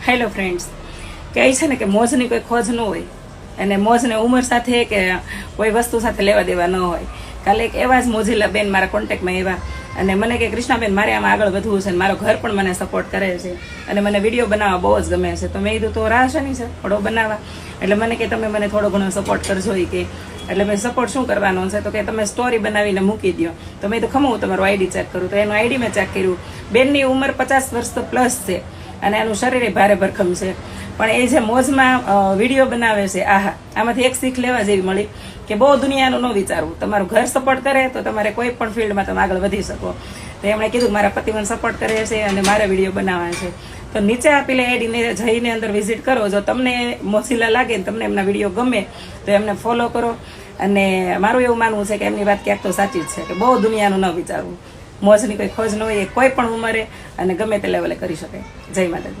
Hello friends, કહે છે ને કે મોજની કોઈ ખોજ ન હોય અને મોજને ઉંમર સાથે કે કોઈ વસ્તુ સાથે લેવા દેવા ન હોય. કાલે એક એવા જ મોજીલા બેન મારા કોન્ટેક્ટમાં એવા અને મને કે કૃષ્ણાબેન મારે આમાં આગળ વધવું છે અને મારો ઘર પણ મને સપોર્ટ કરે છે અને મને વિડીયો બનાવવા બહુ જ ગમે છે. તો મેં કીધું તો રાહ શેની છે થોડો બનાવવા. એટલે મને કે તમે મને થોડો ઘણો સપોર્ટ કરજો કે. એટલે મેં સપોર્ટ શું કરવાનો છે તો કે તમે સ્ટોરી બનાવીને મૂકી દો. તો મેં તો ખમું તમારું આઈડી ચેક કરું. તો એનું આઈડી મેં ચેક કર્યું. બેનની ઉંમર 50 વર્ષ તો પ્લસ છે અને એનું શરીર ભારે ભરખમ છે, પણ એ જે મોજમાં વિડીયો બનાવે છે, આહા, આમાંથી એક શીખ લેવા જેવી મળી કે બહુ દુનિયાનું ન વિચારવું. તમારું ઘર સપોર્ટ કરે તો તમારે કોઈ પણ ફિલ્ડમાં તમે આગળ વધી શકો. તો એમણે કીધું મારા પતિ મને સપોર્ટ કરે છે અને મારે વિડીયો બનાવવા છે. તો નીચે આપેલા આઈડીને જઈને અંદર વિઝિટ કરો. જો તમને મોજીલા લાગે ને તમને એમના વિડીયો ગમે તો એમને ફોલો કરો. અને મારું એવું માનવું છે કે એમની વાત ક્યાંક તો સાચી જ છે કે બહુ દુનિયાનું ન વિચારવું. મોજની કોઈ ખોજ ન હોય, એ કોઈ પણ ઉંમરે અને ગમે તે લેવલે કરી શકે. જય માતાજી.